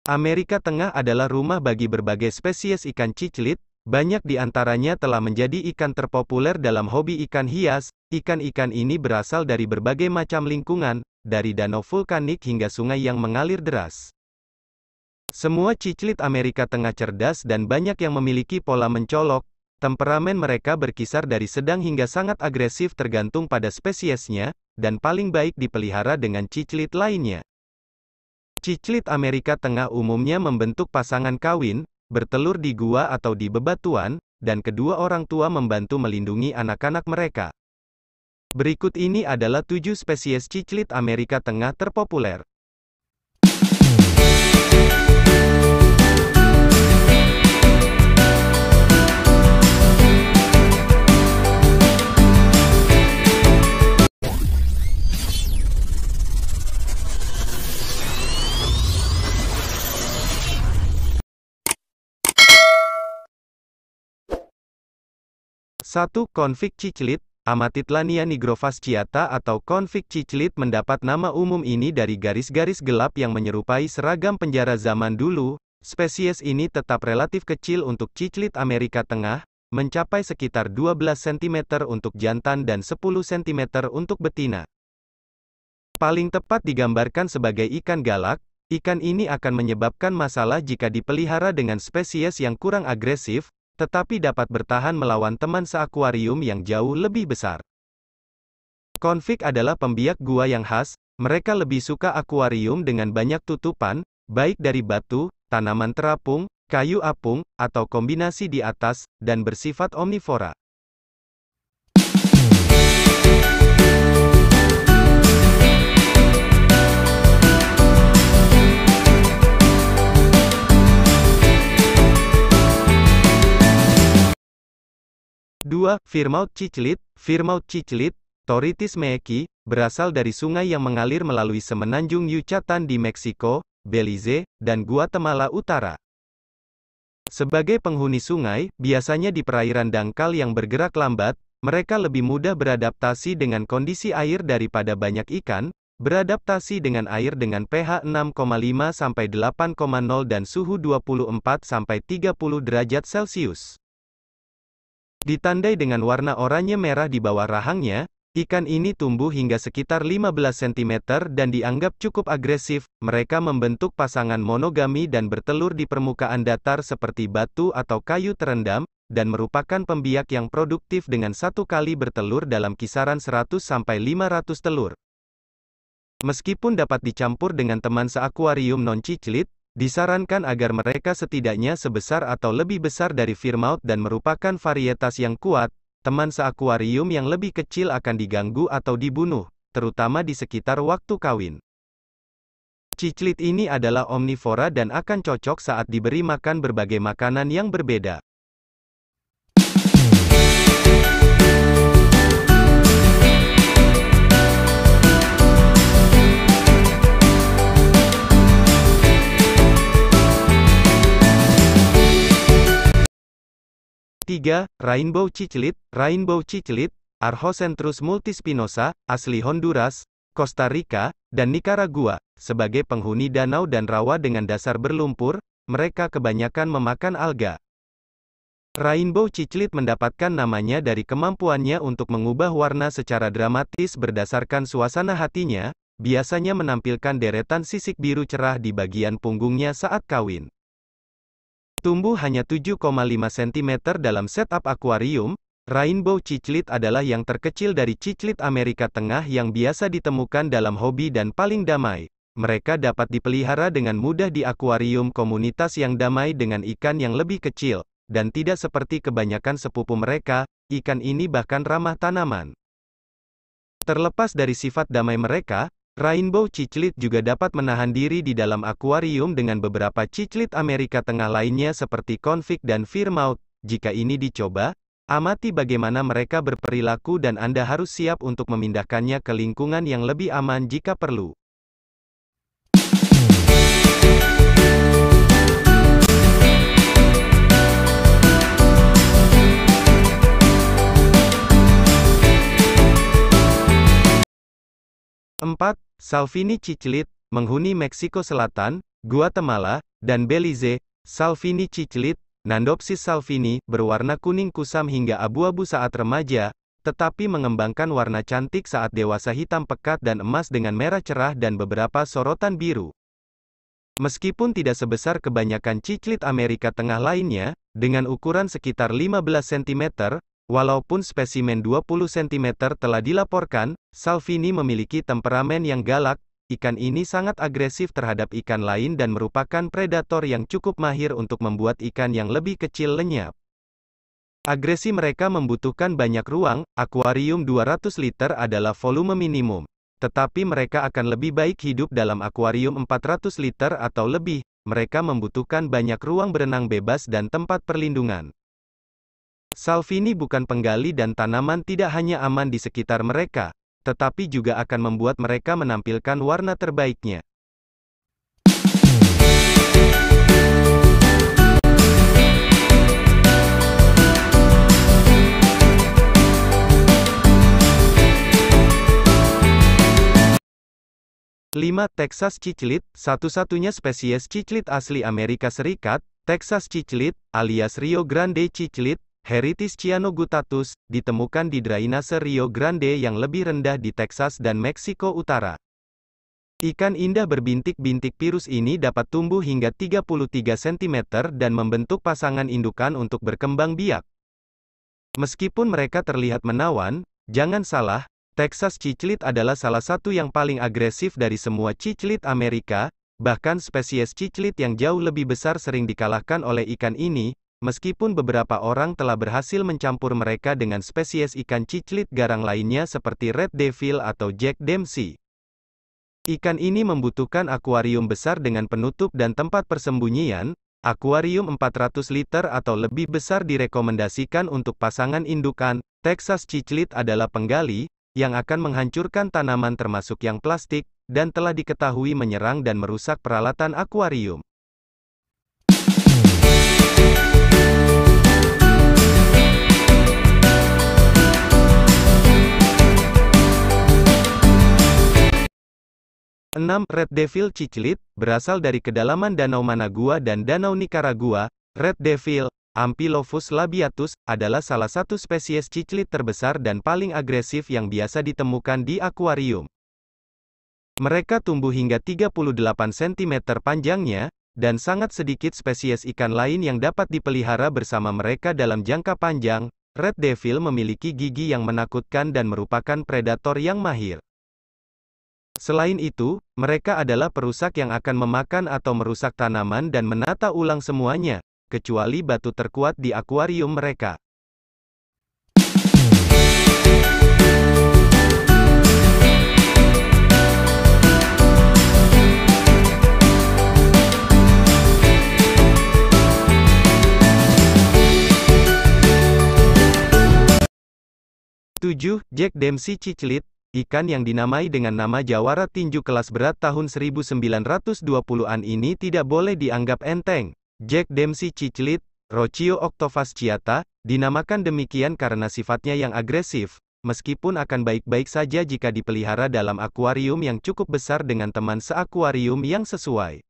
Amerika Tengah adalah rumah bagi berbagai spesies ikan ciclit, banyak di antaranya telah menjadi ikan terpopuler dalam hobi ikan hias. Ikan-ikan ini berasal dari berbagai macam lingkungan, dari danau vulkanik hingga sungai yang mengalir deras. Semua ciclit Amerika Tengah cerdas dan banyak yang memiliki pola mencolok. Temperamen mereka berkisar dari sedang hingga sangat agresif tergantung pada spesiesnya, dan paling baik dipelihara dengan ciclit lainnya. Ciclit Amerika Tengah umumnya membentuk pasangan kawin, bertelur di gua atau di bebatuan, dan kedua orang tua membantu melindungi anak-anak mereka. Berikut ini adalah 7 spesies ciclit Amerika Tengah terpopuler. Satu, konflik ciclit. Amatitlania nigrofasciata atau konflik ciclit mendapat nama umum ini dari garis-garis gelap yang menyerupai seragam penjara zaman dulu. Spesies ini tetap relatif kecil untuk ciclit Amerika Tengah, mencapai sekitar 12 cm untuk jantan dan 10 cm untuk betina. Paling tepat digambarkan sebagai ikan galak. Ikan ini akan menyebabkan masalah jika dipelihara dengan spesies yang kurang agresif, tetapi dapat bertahan melawan teman seakuarium yang jauh lebih besar. Konflik adalah pembiak gua yang khas. Mereka lebih suka akuarium dengan banyak tutupan, baik dari batu, tanaman terapung, kayu apung, atau kombinasi di atas, dan bersifat omnivora. Dua, Firmouth ciclit. Firmouth ciclit, Toritis meeki, berasal dari sungai yang mengalir melalui semenanjung Yucatan di Meksiko, Belize, dan Guatemala Utara. Sebagai penghuni sungai, biasanya di perairan dangkal yang bergerak lambat, mereka lebih mudah beradaptasi dengan kondisi air daripada banyak ikan, beradaptasi dengan air dengan pH 6,5-8,0 dan suhu 24-30 derajat Celcius. Ditandai dengan warna oranye merah di bawah rahangnya, ikan ini tumbuh hingga sekitar 15 cm dan dianggap cukup agresif. Mereka membentuk pasangan monogami dan bertelur di permukaan datar seperti batu atau kayu terendam, dan merupakan pembiak yang produktif dengan satu kali bertelur dalam kisaran 100-500 telur. Meskipun dapat dicampur dengan teman seakuarium non-ciclit, disarankan agar mereka setidaknya sebesar atau lebih besar dari Firmouth dan merupakan varietas yang kuat. Teman seakuarium yang lebih kecil akan diganggu atau dibunuh, terutama di sekitar waktu kawin. Ciclit ini adalah omnivora dan akan cocok saat diberi makan berbagai makanan yang berbeda. Tiga, Rainbow ciclit. Rainbow ciclit, Archocentrus multispinosa, asli Honduras, Costa Rica, dan Nicaragua. Sebagai penghuni danau dan rawa dengan dasar berlumpur, mereka kebanyakan memakan alga. Rainbow ciclit mendapatkan namanya dari kemampuannya untuk mengubah warna secara dramatis berdasarkan suasana hatinya, biasanya menampilkan deretan sisik biru cerah di bagian punggungnya saat kawin. Tumbuh hanya 7,5 cm dalam setup akuarium, Rainbow ciclit adalah yang terkecil dari ciclit Amerika Tengah yang biasa ditemukan dalam hobi dan paling damai. Mereka dapat dipelihara dengan mudah di akuarium komunitas yang damai dengan ikan yang lebih kecil, dan tidak seperti kebanyakan sepupu mereka, ikan ini bahkan ramah tanaman. Terlepas dari sifat damai mereka, Rainbow ciclit juga dapat menahan diri di dalam akuarium dengan beberapa ciclit Amerika Tengah lainnya seperti konflik dan Firmouth. Jika ini dicoba, amati bagaimana mereka berperilaku dan Anda harus siap untuk memindahkannya ke lingkungan yang lebih aman jika perlu. Empat, Salvini ciclit, menghuni Meksiko Selatan, Guatemala, dan Belize. Salvini ciclit, Nandopsis salvini, berwarna kuning kusam hingga abu-abu saat remaja, tetapi mengembangkan warna cantik saat dewasa hitam pekat dan emas dengan merah cerah dan beberapa sorotan biru. Meskipun tidak sebesar kebanyakan ciclit Amerika Tengah lainnya, dengan ukuran sekitar 15 cm, walaupun spesimen 20 cm telah dilaporkan, Salvini memiliki temperamen yang galak. Ikan ini sangat agresif terhadap ikan lain dan merupakan predator yang cukup mahir untuk membuat ikan yang lebih kecil lenyap. Agresi mereka membutuhkan banyak ruang, akuarium 200 liter adalah volume minimum. Tetapi mereka akan lebih baik hidup dalam akuarium 400 liter atau lebih, mereka membutuhkan banyak ruang berenang bebas dan tempat perlindungan. Salvini bukan penggali dan tanaman tidak hanya aman di sekitar mereka, tetapi juga akan membuat mereka menampilkan warna terbaiknya. Lima. Texas ciclit, satu-satunya spesies ciclit asli Amerika Serikat. Texas ciclit, alias Rio Grande ciclit, Heritis cyanogutatus, ditemukan di drainase Rio Grande yang lebih rendah di Texas dan Meksiko Utara. Ikan indah berbintik-bintik pirus ini dapat tumbuh hingga 33 cm dan membentuk pasangan indukan untuk berkembang biak. Meskipun mereka terlihat menawan, jangan salah, Texas ciclit adalah salah satu yang paling agresif dari semua ciclit Amerika, bahkan spesies ciclit yang jauh lebih besar sering dikalahkan oleh ikan ini. Meskipun beberapa orang telah berhasil mencampur mereka dengan spesies ikan ciclit garang lainnya seperti Red Devil atau Jack Dempsey. Ikan ini membutuhkan akuarium besar dengan penutup dan tempat persembunyian. Akuarium 400 liter atau lebih besar direkomendasikan untuk pasangan indukan. Texas ciclit adalah penggali, yang akan menghancurkan tanaman termasuk yang plastik, dan telah diketahui menyerang dan merusak peralatan akuarium. 6. Red Devil ciclit, berasal dari kedalaman Danau Managua dan Danau Nicaragua. Red Devil, Amphilophus labiatus, adalah salah satu spesies ciclit terbesar dan paling agresif yang biasa ditemukan di akuarium. Mereka tumbuh hingga 38 cm panjangnya, dan sangat sedikit spesies ikan lain yang dapat dipelihara bersama mereka dalam jangka panjang. Red Devil memiliki gigi yang menakutkan dan merupakan predator yang mahir. Selain itu, mereka adalah perusak yang akan memakan atau merusak tanaman dan menata ulang semuanya, kecuali batu terkuat di akuarium mereka. Tujuh. Jack Dempsey ciclit, ikan yang dinamai dengan nama jawara tinju kelas berat tahun 1920-an ini tidak boleh dianggap enteng. Jack Dempsey ciclit, Rocio octovasciata, dinamakan demikian karena sifatnya yang agresif, meskipun akan baik-baik saja jika dipelihara dalam akuarium yang cukup besar dengan teman seakuarium yang sesuai.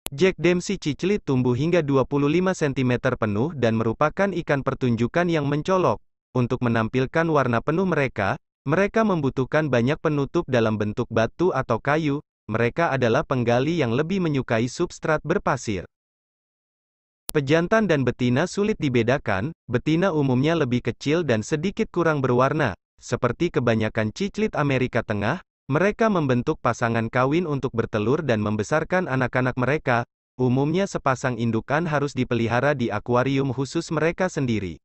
Jack Dempsey ciclit tumbuh hingga 25 cm penuh dan merupakan ikan pertunjukan yang mencolok. Untuk menampilkan warna penuh mereka, mereka membutuhkan banyak penutup dalam bentuk batu atau kayu. Mereka adalah penggali yang lebih menyukai substrat berpasir. Pejantan dan betina sulit dibedakan. Betina umumnya lebih kecil dan sedikit kurang berwarna. Seperti kebanyakan ciclit Amerika Tengah, mereka membentuk pasangan kawin untuk bertelur dan membesarkan anak-anak mereka. Umumnya sepasang indukan harus dipelihara di akuarium khusus mereka sendiri.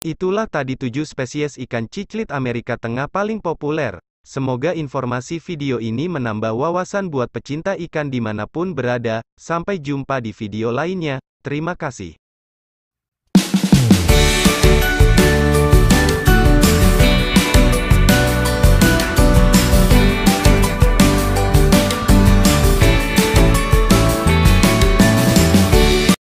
Itulah tadi 7 spesies ikan ciclit Amerika Tengah paling populer. Semoga informasi video ini menambah wawasan buat pecinta ikan dimanapun berada. Sampai jumpa di video lainnya. Terima kasih.